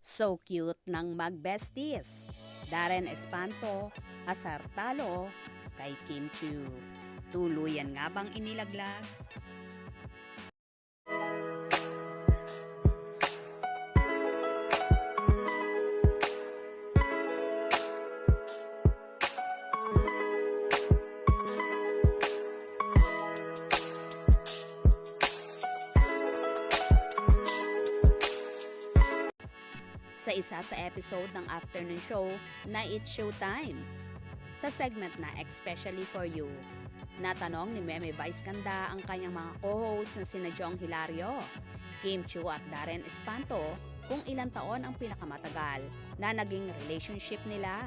So cute ng mag-besties. Darren Espanto, Asar Talo, kay Kim Chiu. Tuluyan nga bang inilaglag? Sa isa sa episode ng afternoon show na It's Showtime. Sa segment na Especially For You, natanong ni Meme Vice Ganda ang kanyang mga co-host na sina Jong Hilario, Kim Chiu at Darren Espanto kung ilang taon ang pinakamatagal na naging relationship nila.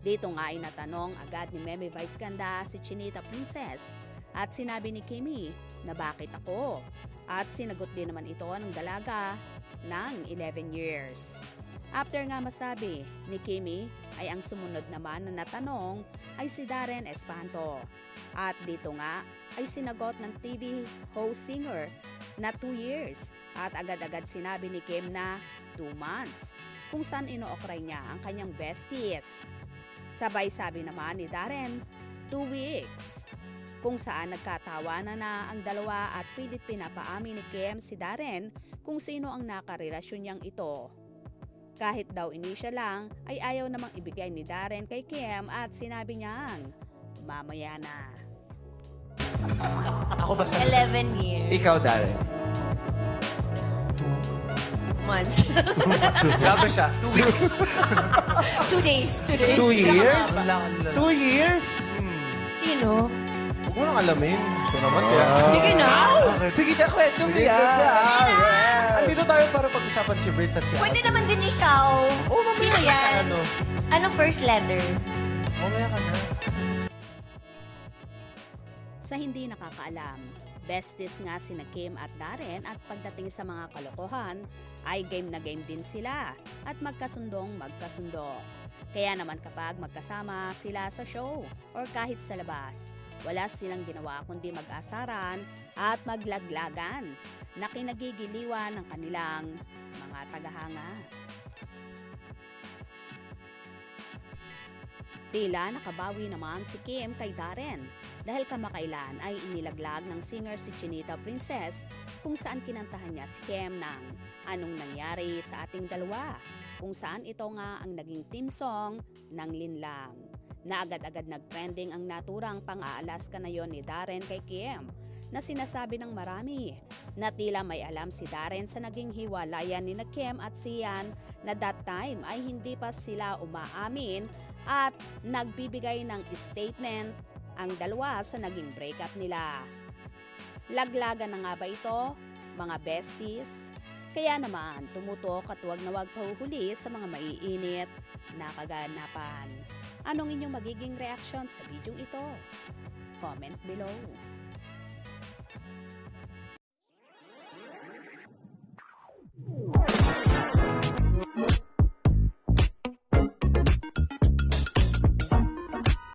Dito nga ay natanong agad ni Meme Vice Ganda si Chinita Princess at sinabi ni Kimi na bakit ako, at sinagot din naman ito ng dalaga ng 11 years. After nga masabi ni Kimi ay ang sumunod naman na natanong ay si Darren Espanto. At dito nga ay sinagot ng TV host singer na 2 years at agad-agad sinabi ni Kim na 2 months kung saan inookray niya ang kanyang besties. Sabay sabi naman ni Darren 2 weeks. Kung saan nagkatawanan na ang dalawa at pilit pinapaamin ni Kim si Darren kung sino ang nakarelasyon niyang ito. Kahit daw inisya lang ay ayaw namang ibigay ni Darren kay Kim at sinabi niyang mamaya na. Ako ba sa... 11 years. Ikaw, Darren. Months. Grabe siya. 2 weeks. 2 days. 2 days. 2 years? Wala. 2 years? Sino? Huwag mo nang alamin. Ito naman, Sige na. Sige na, kwento mo yan. Andito tayo para pag-usapan si Brits at si Pwede Alvin. naman din ikaw. Oo, mamaya Sino ka na, yan? ano? Ano first letter? Mamaya ka na. Sa hindi nakakaalam, besties nga sina Kim at Darren at pagdating sa mga kalokohan ay game na game din sila at magkasundong magkasundo. Kaya naman kapag magkasama sila sa show or kahit sa labas, wala silang ginawa kundi mag-asaran at maglaglagan na kinagigiliwan ng kanilang mga tagahanga. Tila nakabawi naman si Kim kay Darren dahil kamakailan ay inilaglag ng singer si Chinita Princess kung saan kinantahan niya si Kim ng Anong Nangyari Sa Ating Dalawa, kung saan ito nga ang naging theme song ng Linlang. Na agad-agad nag-trending ang naturang pang-aalas ka na yon ni Darren kay Kim na sinasabi ng marami na tila may alam si Darren sa naging hiwalayan ni Kim at Sian na that time ay hindi pa sila umaamin at nagbibigay ng statement ang dalawa sa naging breakup nila. Laglagan na nga ba ito, mga besties? Kaya naman tumutok at huwag na huwag pahuhuli sa mga maiinit na kaganapan. Anong inyong magiging reaction sa video ito? Comment below.